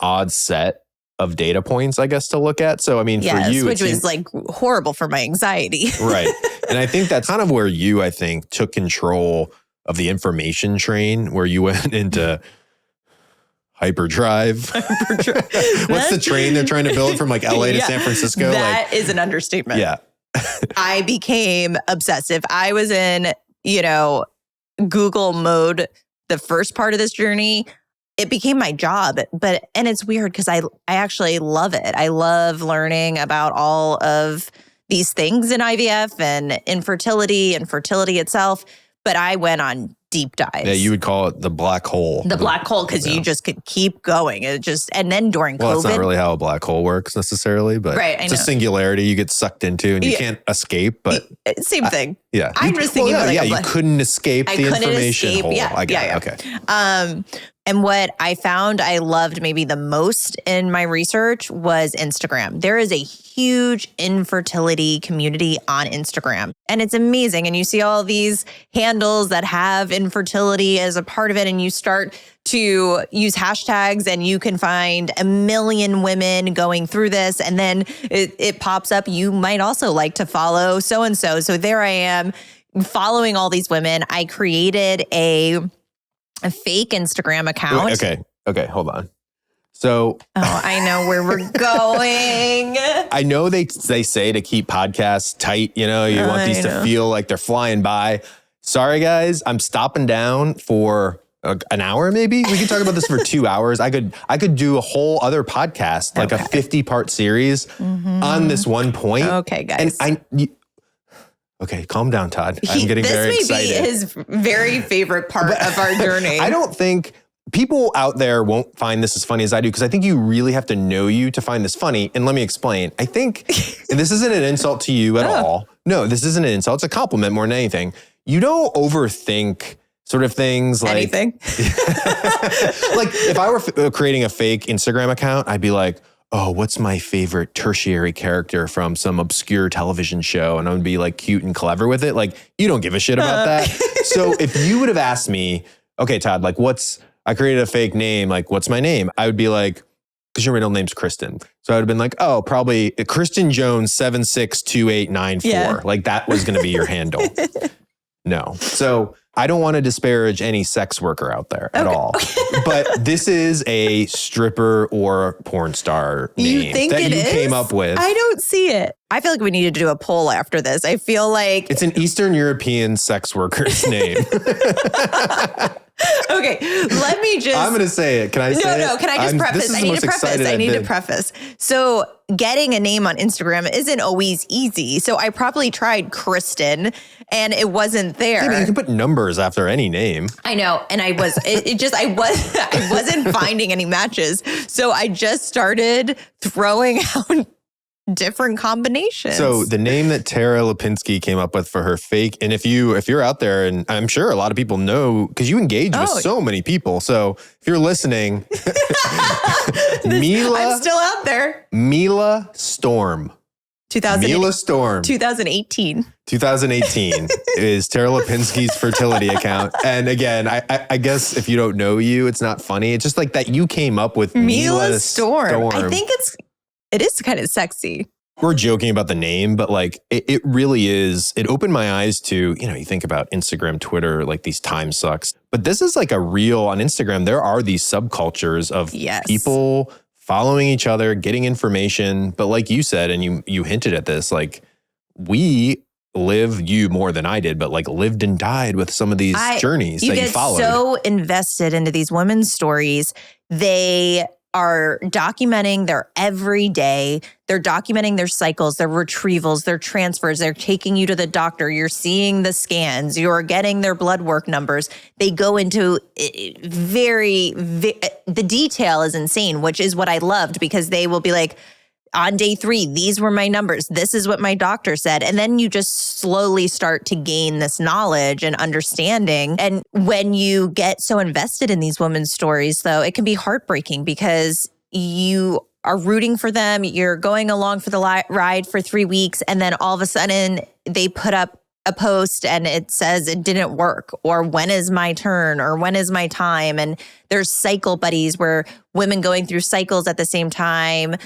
odd set of data points, I guess, to look at. So, I mean, yes, for you, which was like horrible for my anxiety. Right. And I think that's kind of where you, I think, took control of the information train, where you went into hyperdrive. What's the train they're trying to build from like LA to San Francisco? That is an understatement. Yeah. I became obsessive. I was in, Google mode the first part of this journey. It became my job, and it's weird because I actually love it. I love learning about all of these things in IVF and infertility and fertility itself. But I went on deep dives. Yeah, you would call it the black hole. The black hole, because you just could keep going. And then during COVID. That's not really how a black hole works necessarily, but right, it's a singularity you get sucked into and you can't escape. But same thing. Yeah. I'm just thinking about you couldn't escape the information hole. Yeah, I get it. Okay. And what I found I loved maybe the most in my research was Instagram. There is a huge infertility community on Instagram, and it's amazing. And you see all these handles that have infertility as a part of it, and you start to use hashtags, and you can find 1 million women going through this. And then it pops up, you might also like to follow so-and-so. So there I am following all these women. I created a fake Instagram account. Okay, hold on. So I know where we're going. I know they say to keep podcasts tight, you want these to feel like they're flying by. Sorry guys, I'm stopping down for an hour maybe. We could talk about this for 2 hours. I could do a whole other podcast, like a 50-part series on this one point. Okay, guys. Okay, calm down, Todd. I'm getting very excited. This may be his very favorite part of our journey. I don't think people out there won't find this as funny as I do, because I think you really have to know you to find this funny. And let me explain. I think, and this isn't an insult to you at all. No, this isn't an insult. It's a compliment more than anything. You don't overthink sort of things like anything. Like if I were creating a fake Instagram account, I'd be like, oh, what's my favorite tertiary character from some obscure television show? And I would be like cute and clever with it. Like, you don't give a shit about that. So if you would have asked me, okay, Todd, like I created a fake name. Like, what's my name? I would be like, because your middle name's Kristen. So I would have been like, oh, probably Kristen Jones 762894. Yeah. Like that was going to be your handle. No. So I don't want to disparage any sex worker out there at all. But this is a stripper or porn star name that you came up with. I don't see it. I feel like we need to do a poll after this. I feel like it's an Eastern European sex worker's name. Okay, let me just... I'm going to say it. Can I say it? No, can I just preface? I need to preface. So getting a name on Instagram isn't always easy. So I probably tried Kristen and it wasn't there. Yeah, but you can put numbers after any name. I know. And I wasn't finding any matches. So I just started throwing out different combinations. So the name that Tara Lipinski came up with for her fake, and if you're out there, and I'm sure a lot of people know because you engage with so many people. So if you're listening, I'm still out there. Mila Storm. Mila Storm. 2018. 2018 is Tara Lipinski's fertility account. And again, I guess if you don't know it's not funny. It's just like that you came up with Mila Storm. I think it is kind of sexy. We're joking about the name, but like it really is. It opened my eyes to, you think about Instagram, Twitter, like these time sucks. But this is like a real, on Instagram, there are these subcultures of people following each other, getting information. But like you said, and you hinted at this, like you more than I did, but like lived and died with some of these journeys that you followed. You get so invested into these women's stories They are documenting their every day. They're documenting their cycles, their retrievals, their transfers. They're taking you to the doctor. You're seeing the scans. You're getting their blood work numbers. They go into the detail is insane, which is what I loved, because they will be like, on day 3, these were my numbers. This is what my doctor said. And then you just slowly start to gain this knowledge and understanding. And when you get so invested in these women's stories, though, it can be heartbreaking because you are rooting for them. You're going along for the ride for 3 weeks. And then all of a sudden they put up a post and it says it didn't work, or when is my turn, or when is my time. And there's cycle buddies where women going through cycles at the same time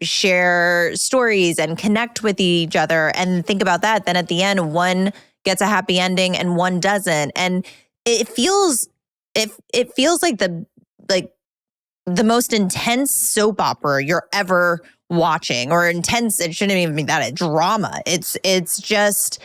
share stories and connect with each other. And think about that. Then at the end, one gets a happy ending and one doesn't. And it feels like the most intense soap opera you're ever watching, or intense. It shouldn't even be that a drama. It's just,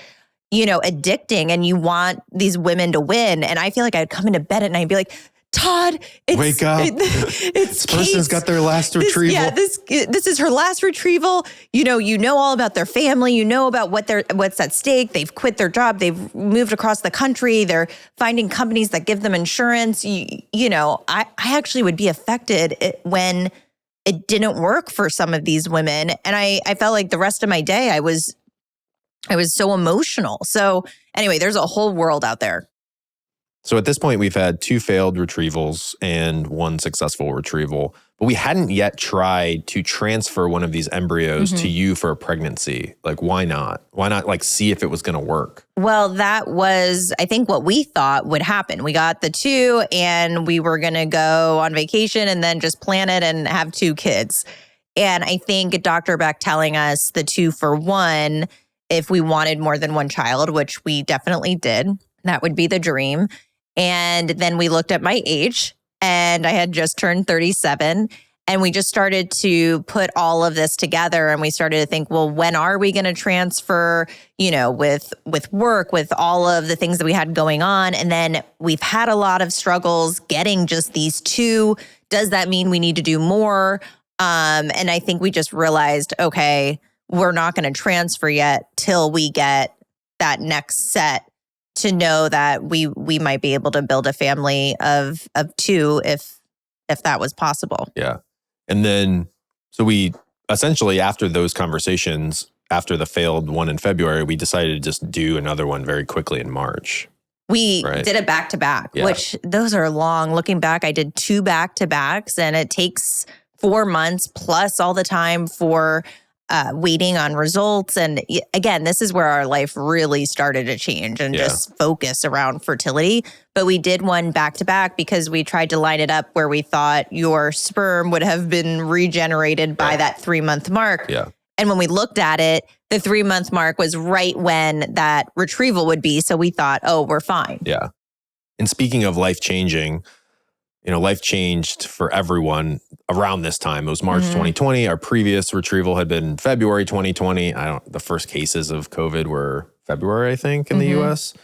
addicting, and you want these women to win. And I feel like I'd come into bed at night and be like, Todd, wake up. This person's got their last retrieval. This is her last retrieval. You know all about their family. You know about what's at stake. They've quit their job. They've moved across the country. They're finding companies that give them insurance. I actually would be affected when it didn't work for some of these women. And I felt like the rest of my day, I was so emotional. So anyway, there's a whole world out there. So at this point, we've had 2 failed retrievals and 1 successful retrieval, but we hadn't yet tried to transfer one of these embryos to you for a pregnancy. Like, why not? Why not see if it was going to work? Well, that was, I think, what we thought would happen. We got the 2 and we were going to go on vacation and then just plan it and have 2 kids. And I think Dr. Beck telling us the 2 for 1, if we wanted more than 1 child, which we definitely did, that would be the dream. And then we looked at my age, and I had just turned 37, and we just started to put all of this together, and we started to think, well, when are we going to transfer, with work, with all of the things that we had going on. And then we've had a lot of struggles getting just these 2. Does that mean we need to do more? And I think we just realized, okay, we're not going to transfer yet till we get that next set, to know that we might be able to build a family of 2 if that was possible. Yeah. And then, so we essentially, after those conversations, after the failed one in February, we decided to just do another one very quickly in March. We did it back to back, which those are long. Looking back, I did 2 back-to-backs, and it takes 4 months plus all the time for waiting on results. And again, this is where our life really started to change and just focus around fertility. But we did one back to back because we tried to line it up where we thought your sperm would have been regenerated by that 3-month mark. Yeah. And when we looked at it, the 3-month mark was right when that retrieval would be. So we thought, oh, we're fine. Yeah. And speaking of life changing, life changed for everyone around this time. It was March 2020. Our previous retrieval had been February 2020. The first cases of COVID were February, I think, in the US,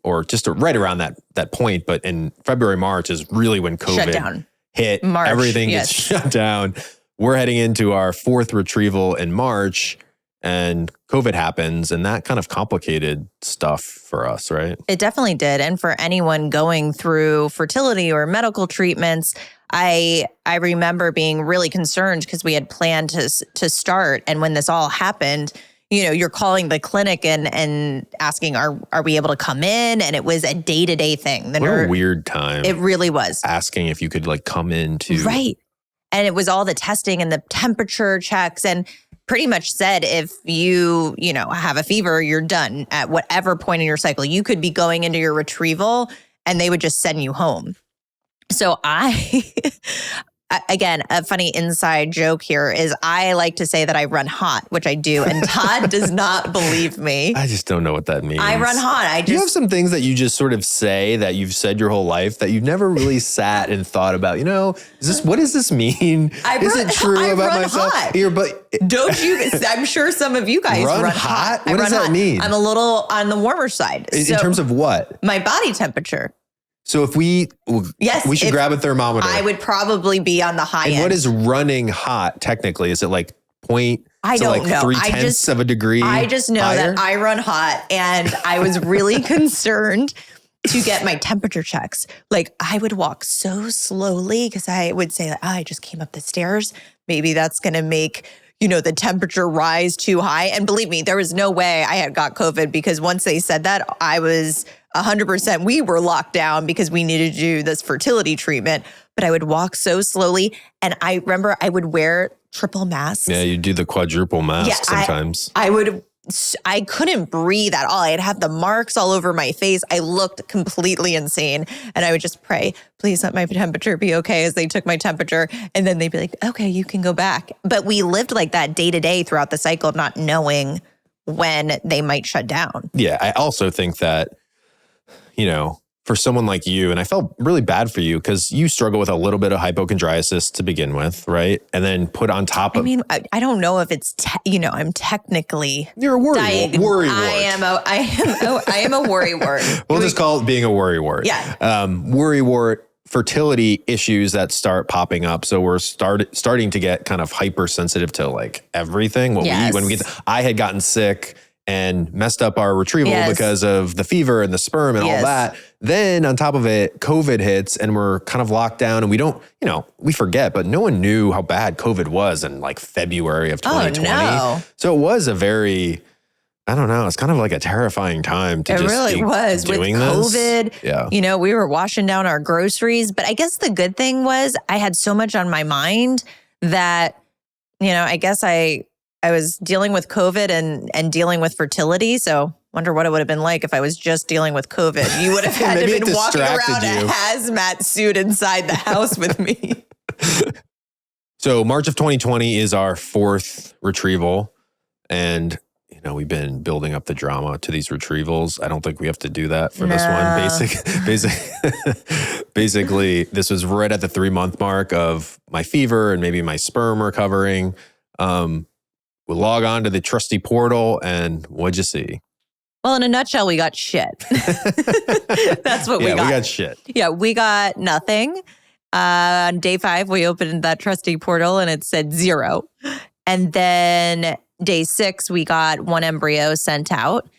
or just right around that point. But in February, March is really when COVID hit. March, everything gets shut down. We're heading into our 4th retrieval in March, and COVID happens, and that kind of complicated stuff for us, right? It definitely did. And for anyone going through fertility or medical treatments, I remember being really concerned because we had planned to start. And when this all happened, you're calling the clinic and asking, are we able to come in? And it was a day-to-day thing. What a weird time. It really was. Asking if you could come in to... Right. And it was all the testing and the temperature checks, and pretty much said if you have a fever, you're done at whatever point in your cycle. You could be going into your retrieval and they would just send you home. So again, a funny inside joke here is I like to say that I run hot, which I do. And Todd does not believe me. I just don't know what that means. I run hot. You have some things that you just sort of say that you've said your whole life that you've never really sat and thought about, what does this mean? Is it true about myself? Hot. Here, but don't you? I'm sure some of you guys run hot. What does that mean? I'm a little on the warmer side. In terms of what? My body temperature. So if we should grab a thermometer. I would probably be on the high end. And what is running hot technically? Is it like I don't know. 3/10 of a degree? I just know higher? that I run hot, and I was really concerned to get my temperature checks. Like, I would walk so slowly because I would say, I just came up the stairs. Maybe that's going to make, the temperature rise too high. And believe me, there was no way I had got COVID, because once they said that, I was 100%, we were locked down because we needed to do this fertility treatment. But I would walk so slowly. And I remember I would wear triple masks. Yeah, you do the quadruple mask sometimes. I couldn't breathe at all. I'd have the marks all over my face. I looked completely insane. And I would just pray, please let my temperature be okay, as they took my temperature. And then they'd be like, okay, you can go back. But we lived like that day to day throughout the cycle, not knowing when they might shut down. Yeah, I also think that, for someone like you, and I felt really bad for you because you struggle with a little bit of hypochondriasis to begin with, right? And then put on top of... I don't know if it's, I'm technically... You're a worry wart. I am a worry wart. We'll just call it being a worry wart. Yeah. Worry wart, fertility issues that start popping up. So we're starting to get kind of hypersensitive to like everything. I had gotten sick and messed up our retrieval because of the fever and the sperm and all that. Then on top of it, COVID hits and we're kind of locked down, and we don't, we forget, but no one knew how bad COVID was in like February of 2020. Oh, no. So it was a very, I don't know, it's kind of like a terrifying time to doing with COVID. Yeah. We were washing down our groceries, but I guess the good thing was I had so much on my mind that, I guess I was dealing with COVID and dealing with fertility. So wonder what it would have been like if I was just dealing with COVID. You would have had to have been walking around a hazmat suit inside the house with me. So March of 2020 is our 4th retrieval. And, we've been building up the drama to these retrievals. I don't think we have to do that for this one. Basically, this was right at the 3-month mark of my fever and maybe my sperm recovering. We log on to the trusty portal, and what'd you see? Well, in a nutshell, we got shit. That's what we got. Yeah, we got shit. Yeah, we got nothing. On day 5, we opened that trusty portal and it said 0. And then day 6, we got 1 embryo sent out.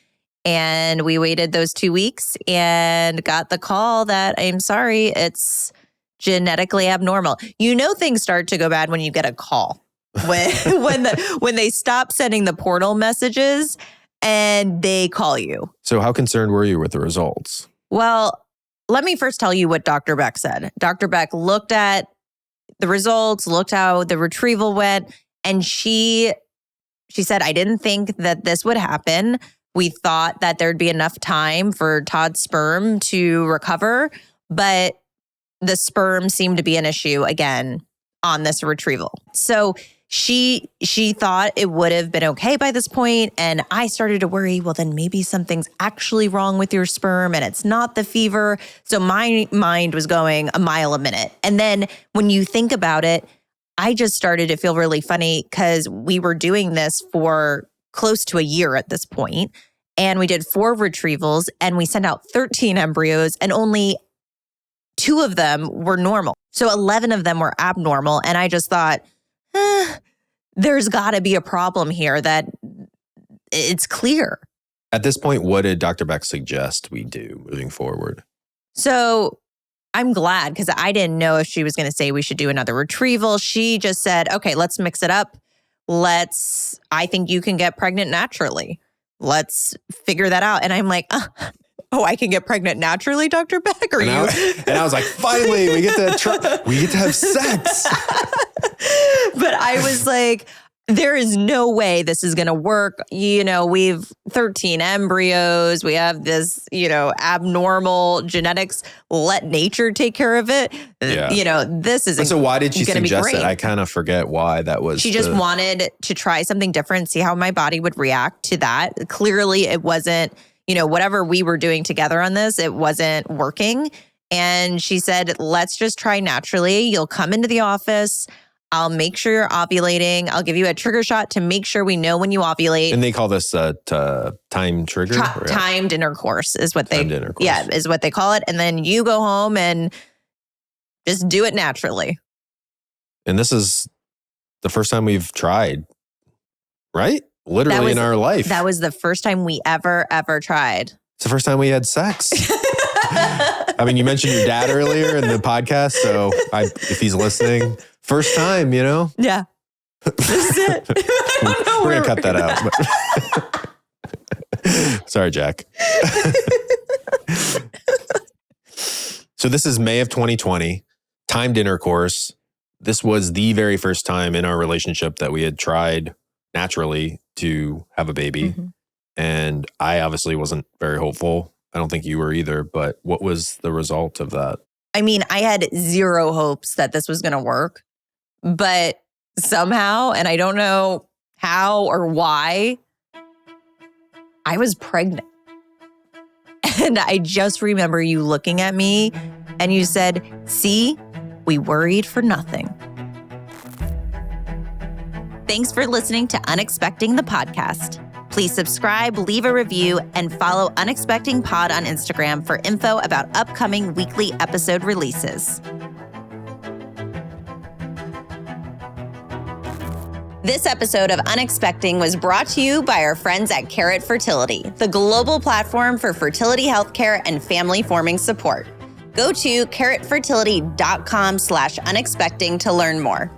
And we waited those 2 weeks and got the call that, I'm sorry, it's genetically abnormal. Things start to go bad when you get a call. When they stop sending the portal messages and they call you. So how concerned were you with the results? Well, let me first tell you what Dr. Beck said. Dr. Beck looked at the results, looked how the retrieval went, and she said, I didn't think that this would happen. We thought that there'd be enough time for Todd's sperm to recover, but the sperm seemed to be an issue again on this retrieval. So she thought it would have been okay by this point, and I started to worry, well, then maybe something's actually wrong with your sperm and it's not the fever. So my mind was going a mile a minute. And then when you think about it, I just started to feel really funny because we were doing this for close to a year at this point, and we did 4 retrievals and we sent out 13 embryos, and only 2 of them were normal. So 11 of them were abnormal. And I just thought, there's got to be a problem here that it's clear. At this point, what did Dr. Beck suggest we do moving forward? So I'm glad, because I didn't know if she was going to say we should do another retrieval. She just said, okay, let's mix it up. I think you can get pregnant naturally. Let's figure that out. And I'm like, oh, I can get pregnant naturally, Dr. Beck? And I was like, finally, we get to have sex. But I was like, there is no way this is going to work. We've 13 embryos. We have this, abnormal genetics. Let nature take care of it. Yeah. This isn't. So why did she suggest it? I kind of forget why that was. She just wanted to try something different, see how my body would react to that. Clearly, it wasn't, whatever we were doing together on this, it wasn't working. And she said, let's just try naturally. You'll come into the office. I'll make sure you're ovulating. I'll give you a trigger shot to make sure we know when you ovulate. And they call this time trigger? Timed intercourse is what timed intercourse. Yeah, is what they call it. And then you go home and just do it naturally. And this is the first time we've tried, right? Literally in our life. That was the first time we ever tried. It's the first time we had sex. I mean, you mentioned your dad earlier in the podcast. So if he's listening, first time, you know? Yeah. This is it. We're going to cut that out. Sorry, Jack. So this is May of 2020, timed intercourse. This was the very first time in our relationship that we had tried naturally to have a baby. Mm-hmm. And I obviously wasn't very hopeful. I don't think you were either, but what was the result of that? I mean, I had zero hopes that this was going to work, but somehow, and I don't know how or why, I was pregnant. And I just remember you looking at me and you said, "See, we worried for nothing." Thanks for listening to Unexpecting the podcast. Please subscribe, leave a review, and follow Unexpecting Pod on Instagram for info about upcoming weekly episode releases. This episode of Unexpecting was brought to you by our friends at Fertility, the global platform for fertility healthcare and family forming support. Go to carrotfertility.com/unexpecting to learn more.